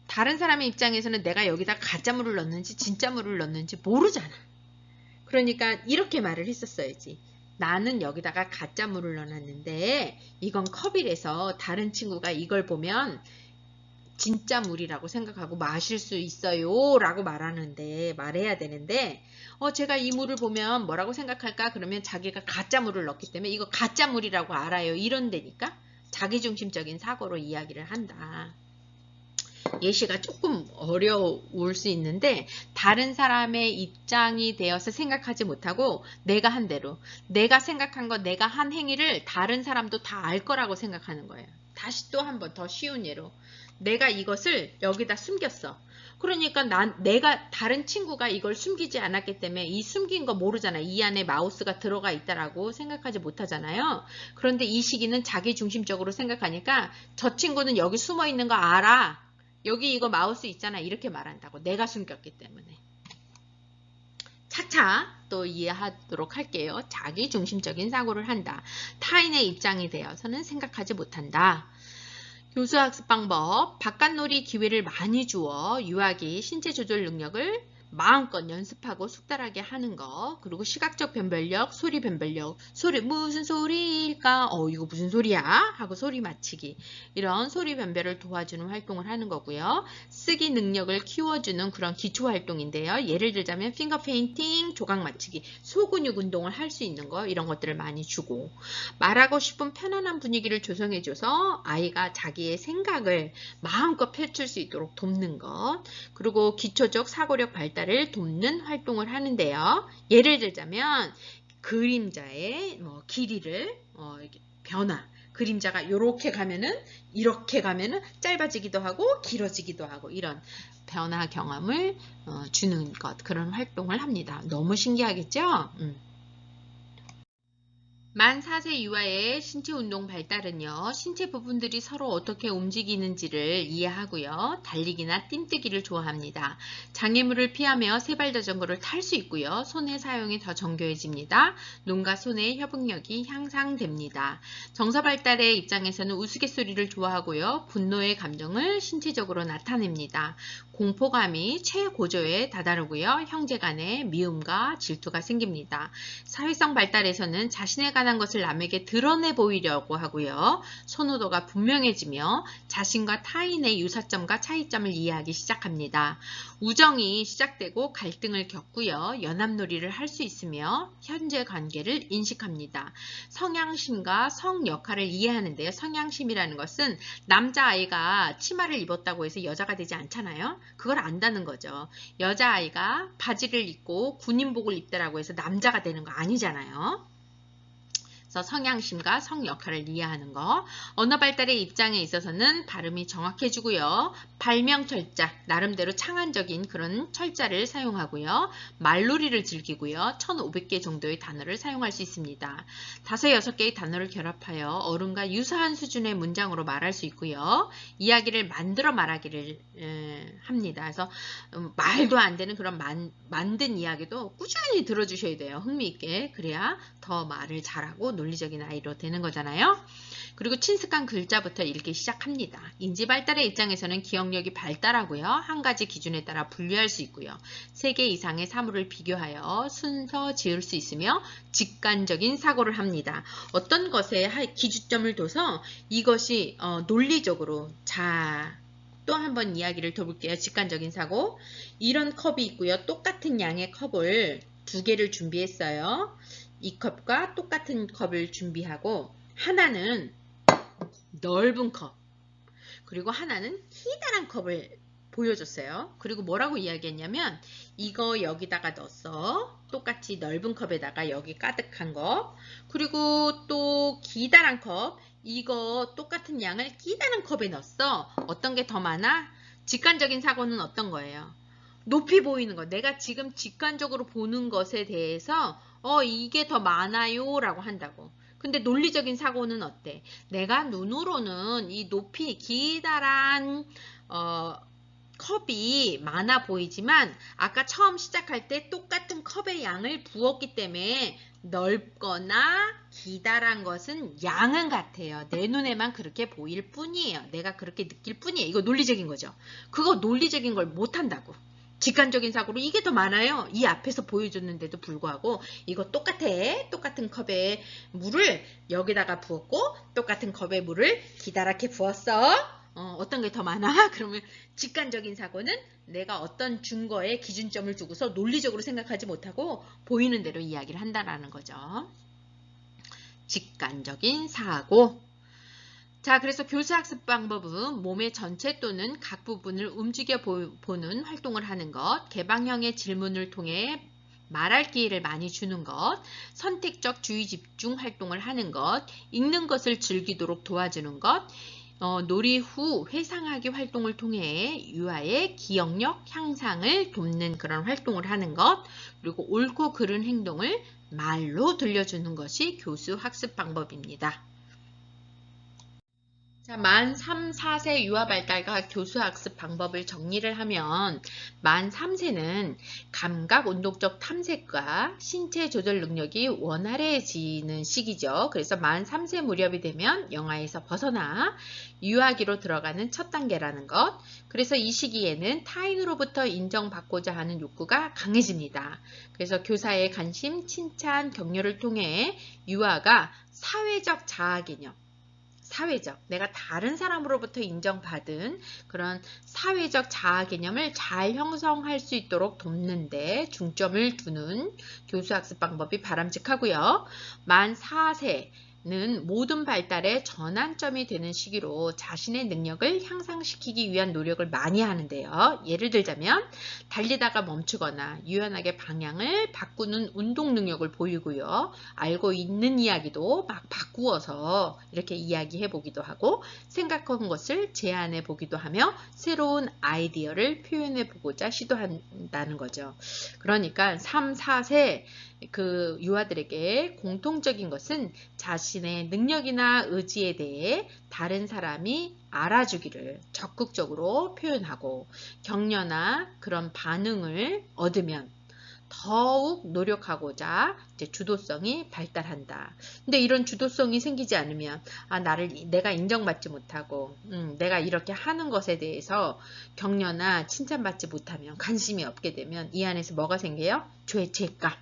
다른 사람의 입장에서는 내가 여기다 가짜물을 넣는지 진짜물을 넣는지 모르잖아. 그러니까 이렇게 말을 했었어야지. 나는 여기다가 가짜물을 넣어놨는데 이건 컵이라서 다른 친구가 이걸 보면 진짜 물이라고 생각하고 마실 수 있어요 라고 말해야 되는데 제가 이 물을 보면 뭐라고 생각할까? 그러면 자기가 가짜 물을 넣기 때문에 이거 가짜 물이라고 알아요. 이런 데니까 자기중심적인 사고로 이야기를 한다. 예시가 조금 어려울 수 있는데 다른 사람의 입장이 되어서 생각하지 못하고 내가 한 대로 내가 생각한 거 내가 한 행위를 다른 사람도 다 알 거라고 생각하는 거예요. 다시 또 한 번 더 쉬운 예로 내가 이것을 여기다 숨겼어. 그러니까 내가 다른 친구가 이걸 숨기지 않았기 때문에 이 숨긴 거 모르잖아. 이 안에 마우스가 들어가 있다라고 생각하지 못하잖아요. 그런데 이 시기는 자기중심적으로 생각하니까 저 친구는 여기 숨어 있는 거 알아. 여기 이거 마우스 있잖아. 이렇게 말한다고. 내가 숨겼기 때문에. 차차 또 이해하도록 할게요. 자기중심적인 사고를 한다. 타인의 입장이 되어서는 생각하지 못한다. 교수학습 방법, 바깥놀이 기회를 많이 주어 유아기 신체 조절 능력을 마음껏 연습하고 숙달하게 하는 거, 그리고 시각적 변별력, 소리 변별력, 소리 무슨 소리일까? 이거 무슨 소리야? 하고 소리 맞히기. 이런 소리 변별을 도와주는 활동을 하는 거고요. 쓰기 능력을 키워주는 그런 기초 활동인데요. 예를 들자면 핑거 페인팅, 조각 맞히기, 소근육 운동을 할 수 있는 거, 이런 것들을 많이 주고, 말하고 싶은 편안한 분위기를 조성해줘서 아이가 자기의 생각을 마음껏 펼칠 수 있도록 돕는 것, 그리고 기초적 사고력 발달을 돕는 활동을 하는데요. 예를 들자면 그림자의 길이를 변화, 그림자가 이렇게 가면은 짧아지기도 하고 길어지기도 하고 이런 변화 경험을 주는 것, 그런 활동을 합니다. 너무 신기하겠죠? 만 4세 이하의 신체 운동 발달은요, 신체 부분들이 서로 어떻게 움직이는지를 이해하고요, 달리기나 뜀뜨기를 좋아합니다. 장애물을 피하며 세발 자전거를 탈 수 있고요, 손의 사용이 더 정교해집니다. 눈과 손의 협응력이 향상됩니다. 정서 발달의 입장에서는 우스갯소리를 좋아하고요, 분노의 감정을 신체적으로 나타냅니다. 공포감이 최고조에 다다르고요, 형제 간의 미움과 질투가 생깁니다. 사회성 발달에서는 자신에 관한 것을 남에게 드러내 보이려고 하고요. 선호도가 분명해지며 자신과 타인의 유사점과 차이점을 이해하기 시작합니다. 우정이 시작되고 갈등을 겪고요. 연합놀이를 할 수 있으며 현재 관계를 인식합니다. 성향심과 성 역할을 이해하는데요. 성향심이라는 것은 남자아이가 치마를 입었다고 해서 여자가 되지 않잖아요. 그걸 안다는 거죠. 여자아이가 바지를 입고 군인복을 입더라고 해서 남자가 되는 거 아니잖아요. 그래서 성향심과 성 역할을 이해하는 거. 언어 발달의 입장에 있어서는 발음이 정확해지고요. 발명 철자, 나름대로 창안적인 그런 철자를 사용하고요. 말놀이를 즐기고요. 1500개 정도의 단어를 사용할 수 있습니다. 5, 6개의 단어를 결합하여 어른과 유사한 수준의 문장으로 말할 수 있고요. 이야기를 만들어 말하기를 합니다. 그래서 말도 안 되는 그런 만든 이야기도 꾸준히 들어주셔야 돼요. 흥미있게. 그래야 더 말을 잘하고 논리적인 아이로 되는 거잖아요. 그리고 친숙한 글자부터 읽기 시작합니다. 인지 발달의 입장에서는 기억력이 발달하고요. 한 가지 기준에 따라 분류할 수 있고요. 3개 이상의 사물을 비교하여 순서 지을 수 있으며 직관적인 사고를 합니다. 어떤 것에 기준점을 둬서 이것이 논리적으로 또 한번 이야기를 더 볼게요. 직관적인 사고. 이런 컵이 있고요. 똑같은 양의 컵을 2개를 준비했어요. 이 컵과 똑같은 컵을 준비하고 하나는 넓은 컵, 그리고 하나는 기다란 컵을 보여줬어요. 그리고 뭐라고 이야기했냐면 이거 여기다가 넣었어. 똑같이 넓은 컵에다가 여기 가득한 거. 그리고 또 기다란 컵, 이거 똑같은 양을 기다란 컵에 넣었어. 어떤 게 더 많아? 직관적인 사고는 어떤 거예요? 높이 보이는 거. 내가 지금 직관적으로 보는 것에 대해서 이게 더 많아요 라고 한다고. 근데 논리적인 사고는 어때? 내가 눈으로는 이 높이 기다란 컵이 많아 보이지만 아까 처음 시작할 때 똑같은 컵의 양을 부었기 때문에 넓거나 기다란 것은 양은 같아요. 내 눈에만 그렇게 보일 뿐이에요. 내가 그렇게 느낄 뿐이에요. 이거 논리적인 거죠. 그거 논리적인 걸 못한다고. 직관적인 사고로 이게 더 많아요. 이 앞에서 보여줬는데도 불구하고 이거 똑같아. 똑같은 컵에 물을 여기다가 부었고 똑같은 컵에 물을 기다랗게 부었어. 어떤 게 더 많아? 그러면 직관적인 사고는 내가 어떤 증거에 기준점을 두고서 논리적으로 생각하지 못하고 보이는 대로 이야기를 한다는 거죠. 직관적인 사고. 자, 그래서 교수학습 방법은 몸의 전체 또는 각 부분을 움직여 보는 활동을 하는 것, 개방형의 질문을 통해 말할 기회를 많이 주는 것, 선택적 주의 집중 활동을 하는 것, 읽는 것을 즐기도록 도와주는 것, 놀이 후 회상하기 활동을 통해 유아의 기억력 향상을 돕는 그런 활동을 하는 것, 그리고 옳고 그른 행동을 말로 들려주는 것이 교수 학습 방법입니다. 자, 만 3, 4세 유아 발달과 교수 학습 방법을 정리를 하면 만 3세는 감각 운동적 탐색과 신체 조절 능력이 원활해지는 시기죠. 그래서 만 3세 무렵이 되면 영아에서 벗어나 유아기로 들어가는 첫 단계라는 것. 그래서 이 시기에는 타인으로부터 인정받고자 하는 욕구가 강해집니다. 그래서 교사의 관심, 칭찬, 격려를 통해 유아가 사회적 자아 개념, 내가 다른 사람으로부터 인정받은 그런 사회적 자아 개념을 잘 형성할 수 있도록 돕는데 중점을 두는 교수학습 방법이 바람직하고요. 만 4세는 모든 발달의 전환점이 되는 시기로 자신의 능력을 향상시키기 위한 노력을 많이 하는데요. 예를 들자면 달리다가 멈추거나 유연하게 방향을 바꾸는 운동 능력을 보이고요. 알고 있는 이야기도 막 바꾸어서 이렇게 이야기해 보기도 하고 생각한 것을 제안해 보기도 하며 새로운 아이디어를 표현해 보고자 시도한다는 거죠. 그러니까 3, 4세 그 유아들에게 공통적인 것은 자신의 능력이나 의지에 대해 다른 사람이 알아주기를 적극적으로 표현하고 격려나 그런 반응을 얻으면 더욱 노력하고자 이제 주도성이 발달한다. 근데 이런 주도성이 생기지 않으면 내가 인정받지 못하고 내가 이렇게 하는 것에 대해서 격려나 칭찬받지 못하면 관심이 없게 되면 이 안에서 뭐가 생겨요? 죄책감.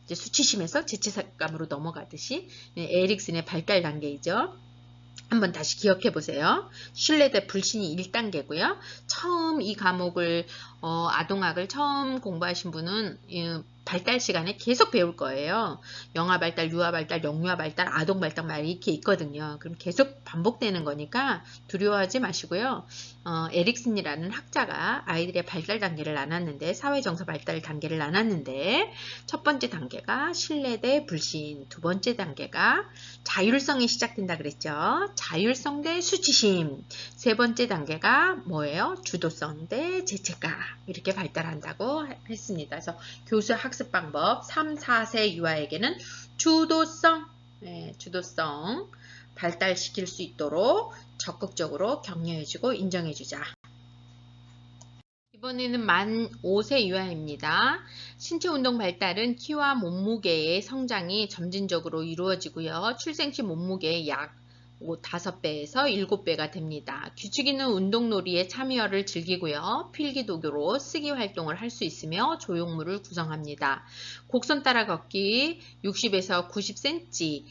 이제 수치심에서 죄책감으로 넘어가듯이 에릭슨의 발달 단계이죠. 한번 다시 기억해 보세요. 신뢰 대 불신이 1단계고요. 처음 이 과목을 아동학을 처음 공부하신 분은 발달 시간에 계속 배울 거예요. 영아 발달, 유아 발달, 영유아 발달, 아동 발달 막 이렇게 있거든요. 그럼 계속 반복되는 거니까 두려워하지 마시고요. 에릭슨이라는 학자가 아이들의 발달 단계를 나눴는데 사회정서 발달 단계를 나눴는데 첫 번째 단계가 신뢰 대 불신, 두 번째 단계가 자율성이 시작된다 그랬죠. 자율성 대 수치심, 세 번째 단계가 뭐예요? 주도성 대 죄책감 이렇게 발달한다고 했습니다. 그래서 교수 학습 방법 3, 4세 유아에게는 주도성 발달시킬 수 있도록 적극적으로 격려해주고 인정해주자. 이번에는 만 5세 유아입니다. 신체 운동 발달은 키와 몸무게의 성장이 점진적으로 이루어지고요. 출생 시 몸무게의 약 5배에서 7배가 됩니다. 규칙있는 운동놀이에 참여를 즐기고요. 필기도구로 쓰기 활동을 할 수 있으며 조형물을 구성합니다. 곡선 따라 걷기, 60에서 90cm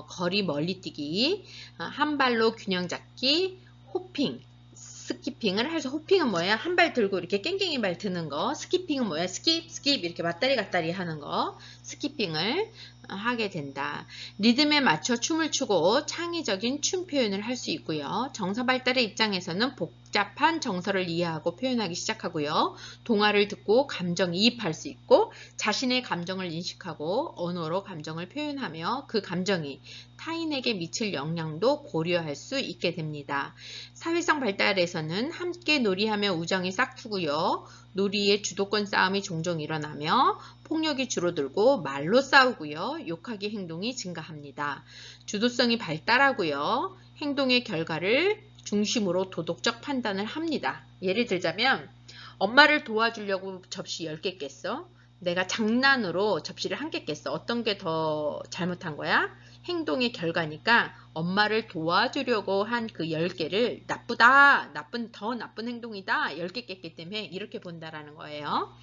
거리 멀리뛰기, 한 발로 균형 잡기, 호핑, 스키핑을 해서 호핑은 뭐예요? 한 발 들고 이렇게 깽깽이 발 드는 거. 스키핑은 뭐예요? 스킵 이렇게 왔다리 갔다리 하는 거. 스키핑을 하게 된다. 리듬에 맞춰 춤을 추고 창의적인 춤 표현을 할 수 있고요. 정서 발달의 입장에서는 복잡한 정서를 이해하고 표현하기 시작하고요. 동화를 듣고 감정이입할 수 있고 자신의 감정을 인식하고 언어로 감정을 표현하며 그 감정이 타인에게 미칠 영향도 고려할 수 있게 됩니다. 사회성 발달에서는 함께 놀이하며 우정이 싹트고요. 놀이의 주도권 싸움이 종종 일어나며 폭력이 줄어들고 말로 싸우고요. 욕하기 행동이 증가합니다. 주도성이 발달하고요. 행동의 결과를 중심으로 도덕적 판단을 합니다. 예를 들자면 엄마를 도와주려고 접시 10개 깼어. 내가 장난으로 접시를 1개 깼어. 어떤 게 더 잘못한 거야? 행동의 결과니까 엄마를 도와주려고 한 그 10개를 나쁘다, 더 나쁜 행동이다, 10개 깼기 때문에 이렇게 본다라는 거예요.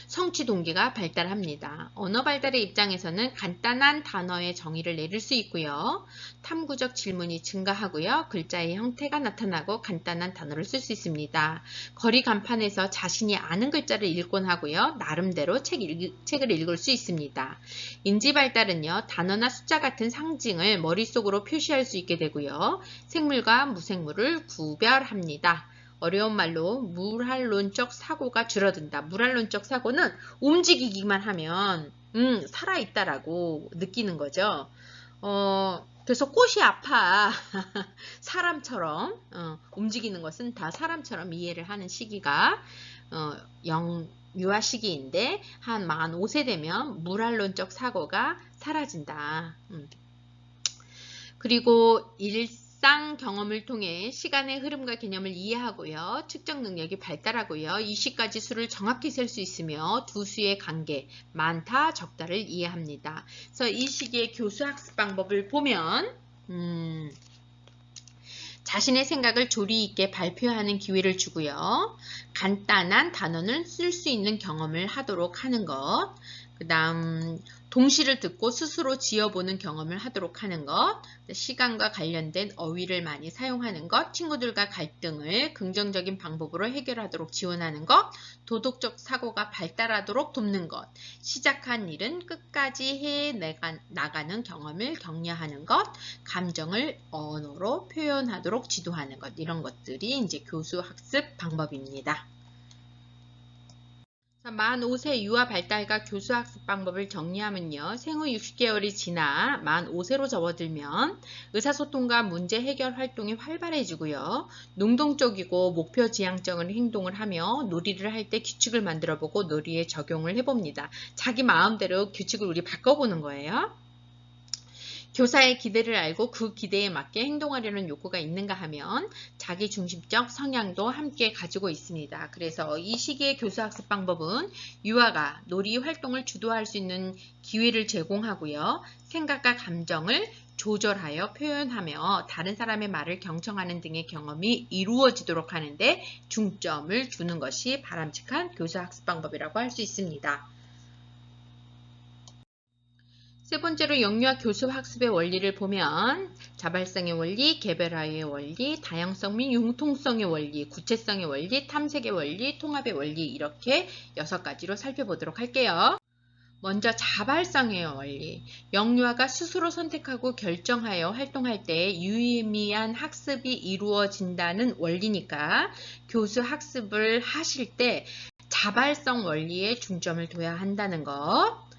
성취 동기가 발달합니다. 언어 발달의 입장에서는 간단한 단어의 정의를 내릴 수 있고요. 탐구적 질문이 증가하고요. 글자의 형태가 나타나고 간단한 단어를 쓸 수 있습니다. 거리 간판에서 자신이 아는 글자를 읽곤 하고요. 나름대로 책을 읽을 수 있습니다. 인지 발달은요. 단어나 숫자 같은 상징을 머릿속으로 표시할 수 있게 되고요. 생물과 무생물을 구별합니다. 어려운 말로 물활론적 사고가 줄어든다. 물활론적 사고는 움직이기만 하면 살아있다라고 느끼는 거죠. 그래서 꽃이 아파. 사람처럼 움직이는 것은 다 사람처럼 이해를 하는 시기가 유아 시기인데 한 만 5세 되면 물활론적 사고가 사라진다. 그리고 일상 경험을 통해 시간의 흐름과 개념을 이해하고요. 측정 능력이 발달하고요. 이 시까지 수를 정확히 셀 수 있으며 두 수의 관계, 많다, 적다를 이해합니다. 그래서 이 시기의 교수 학습 방법을 보면 자신의 생각을 조리 있게 발표하는 기회를 주고요. 간단한 단어를 쓸 수 있는 경험을 하도록 하는 것. 그 다음 동시를 듣고 스스로 지어보는 경험을 하도록 하는 것, 시간과 관련된 어휘를 많이 사용하는 것, 친구들과 갈등을 긍정적인 방법으로 해결하도록 지원하는 것, 도덕적 사고가 발달하도록 돕는 것, 시작한 일은 끝까지 해 나가는 경험을 격려하는 것, 감정을 언어로 표현하도록 지도하는 것, 이런 것들이 이제 교수 학습 방법입니다. 만 5세 유아 발달과 교수 학습 방법을 정리하면요. 생후 60개월이 지나 만 5세로 접어들면 의사소통과 문제 해결 활동이 활발해지고요. 능동적이고 목표 지향적인 행동을 하며 놀이를 할 때 규칙을 만들어보고 놀이에 적용을 해봅니다. 자기 마음대로 규칙을 우리 바꿔보는 거예요. 교사의 기대를 알고 그 기대에 맞게 행동하려는 욕구가 있는가 하면 자기중심적 성향도 함께 가지고 있습니다. 그래서 이 시기의 교수학습 방법은 유아가 놀이 활동을 주도할 수 있는 기회를 제공하고요. 생각과 감정을 조절하여 표현하며 다른 사람의 말을 경청하는 등의 경험이 이루어지도록 하는데 중점을 두는 것이 바람직한 교수학습 방법이라고 할 수 있습니다. 세 번째로 영유아 교수 학습의 원리를 보면 자발성의 원리, 개별화의 원리, 다양성 및 융통성의 원리, 구체성의 원리, 탐색의 원리, 통합의 원리 이렇게 6가지로 살펴보도록 할게요. 먼저 자발성의 원리. 영유아가 스스로 선택하고 결정하여 활동할 때 유의미한 학습이 이루어진다는 원리니까 교수 학습을 하실 때 자발성 원리에 중점을 둬야 한다는 것.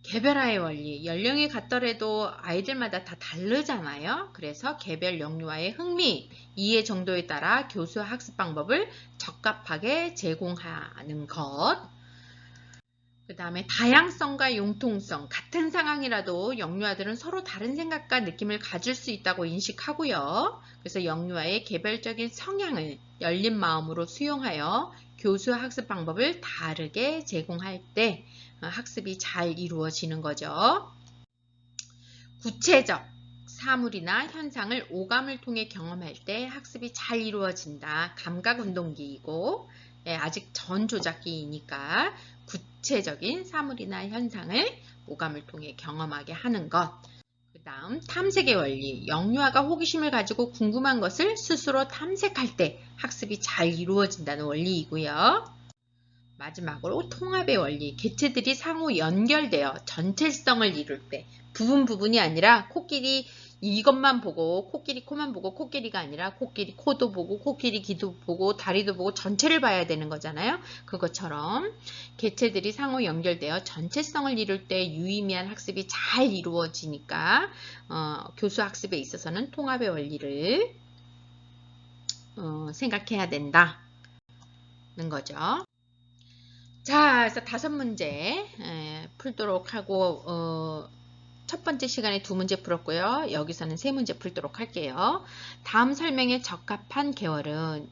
개별화의 원리, 연령이 같더라도 아이들마다 다 다르잖아요. 그래서 개별 영유아의 흥미, 이해 정도에 따라 교수 학습 방법을 적합하게 제공하는 것. 그 다음에 다양성과 융통성, 같은 상황이라도 영유아들은 서로 다른 생각과 느낌을 가질 수 있다고 인식하고요. 그래서 영유아의 개별적인 성향을 열린 마음으로 수용하여 교수 학습 방법을 다르게 제공할 때 학습이 잘 이루어지는 거죠. 구체적 사물이나 현상을 오감을 통해 경험할 때 학습이 잘 이루어진다. 감각운동기이고 아직 전조작기이니까 구체적인 사물이나 현상을 오감을 통해 경험하게 하는 것. 그 다음 탐색의 원리. 영유아가 호기심을 가지고 궁금한 것을 스스로 탐색할 때 학습이 잘 이루어진다는 원리이고요. 마지막으로 통합의 원리, 개체들이 상호 연결되어 전체성을 이룰 때 부분이 아니라 코끼리 이것만 보고 코끼리 코만 보고 코끼리가 아니라 코끼리 코도 보고 코끼리 귀도 보고 다리도 보고 전체를 봐야 되는 거잖아요. 그것처럼 개체들이 상호 연결되어 전체성을 이룰 때 유의미한 학습이 잘 이루어지니까 교수 학습에 있어서는 통합의 원리를 생각해야 된다는 거죠. 자, 그래서 5문제 풀도록 하고 첫 번째 시간에 2문제 풀었고요. 여기서는 3문제 풀도록 할게요. 다음 설명에 적합한 계월은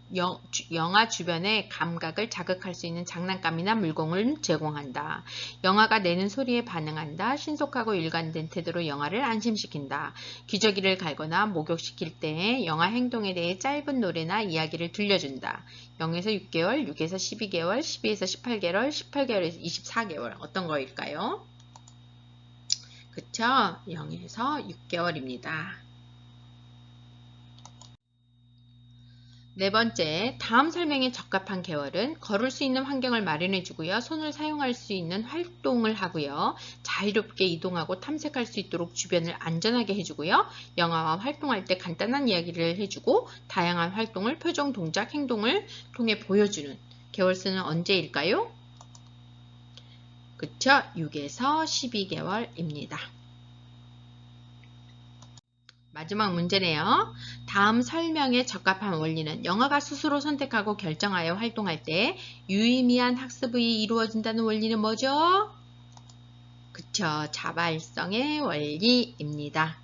영화 주변의 감각을 자극할 수 있는 장난감이나 물건을 제공한다. 영화가 내는 소리에 반응한다. 신속하고 일관된 태도로 영화를 안심시킨다. 기저귀를 갈거나 목욕시킬 때 영화 행동에 대해 짧은 노래나 이야기를 들려준다. 0에서 6개월, 6에서 12개월, 12에서 18개월, 18개월에서 24개월 어떤 거일까요? 그쵸? 0에서 6개월입니다. 네 번째, 다음 설명에 적합한 계월은 걸을 수 있는 환경을 마련해 주고요. 손을 사용할 수 있는 활동을 하고요. 자유롭게 이동하고 탐색할 수 있도록 주변을 안전하게 해주고요. 영화와 활동할 때 간단한 이야기를 해주고 다양한 활동을 표정, 동작, 행동을 통해 보여주는 계월수는 언제일까요? 그쵸? 6에서 12개월입니다. 마지막 문제네요. 다음 설명에 적합한 원리는 영화가 스스로 선택하고 결정하여 활동할 때 유의미한 학습이 이루어진다는 원리는 뭐죠? 그쵸. 자발성의 원리입니다.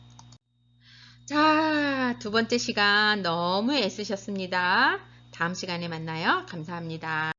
자, 두 번째 시간 너무 애쓰셨습니다. 다음 시간에 만나요. 감사합니다.